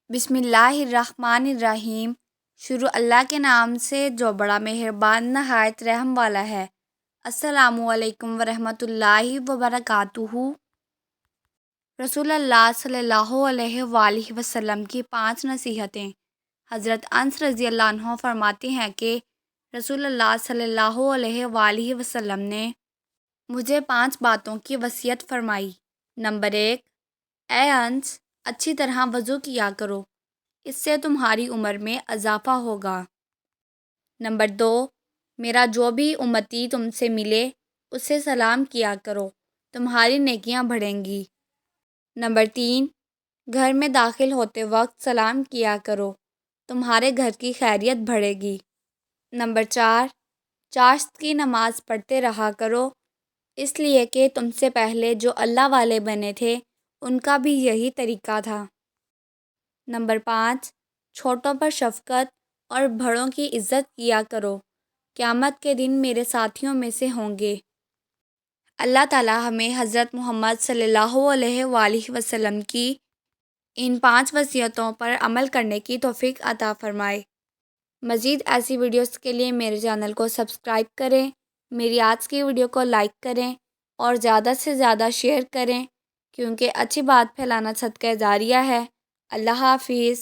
بسم اللہ الرحمن الرحیم۔ شروع اللہ کے نام سے جو بڑا مہربان نہایت رحم والا ہے۔ السلام علیکم ورحمۃ اللہ وبرکاتہ۔ رسول اللہ صلی اللہ علیہ وآلہ وسلم کی 5 نصیحتیں۔ حضرت انس رضی اللہ عنہ فرماتے ہیں کہ رسول اللہ صلی اللہ علیہ وآلہ وسلم نے مجھے 5 باتوں کی وصیت فرمائی۔ نمبر 1، اے انس، اچھی طرح وضو کیا کرو، اس سے تمہاری عمر میں اضافہ ہوگا۔ نمبر 2، میرا جو بھی امتی تم سے ملے اسے سلام کیا کرو، تمہاری نیکیاں بڑھیں گی۔ نمبر 3، گھر میں داخل ہوتے وقت سلام کیا کرو، تمہارے گھر کی خیریت بڑھے گی۔ نمبر 4، چاشت کی نماز پڑھتے رہا کرو، اس لیے کہ تم سے پہلے جو اللہ والے بنے تھے ان کا بھی یہی طریقہ تھا۔ نمبر 5، چھوٹوں پر شفقت اور بڑوں کی عزت کیا کرو، قیامت کے دن میرے ساتھیوں میں سے ہوں گے۔ اللہ تعالی ہمیں حضرت محمد صلی اللہ علیہ وآلہ وسلم کی ان 5 وصیتوں پر عمل کرنے کی توفیق عطا فرمائے۔ مزید ایسی ویڈیوز کے لیے میرے چینل کو سبسکرائب کریں، میری آج کی ویڈیو کو لائک کریں اور زیادہ سے زیادہ شیئر کریں، کیونکہ اچھی بات پھیلانا صدقہ جاریہ ہے۔ اللہ حافظ۔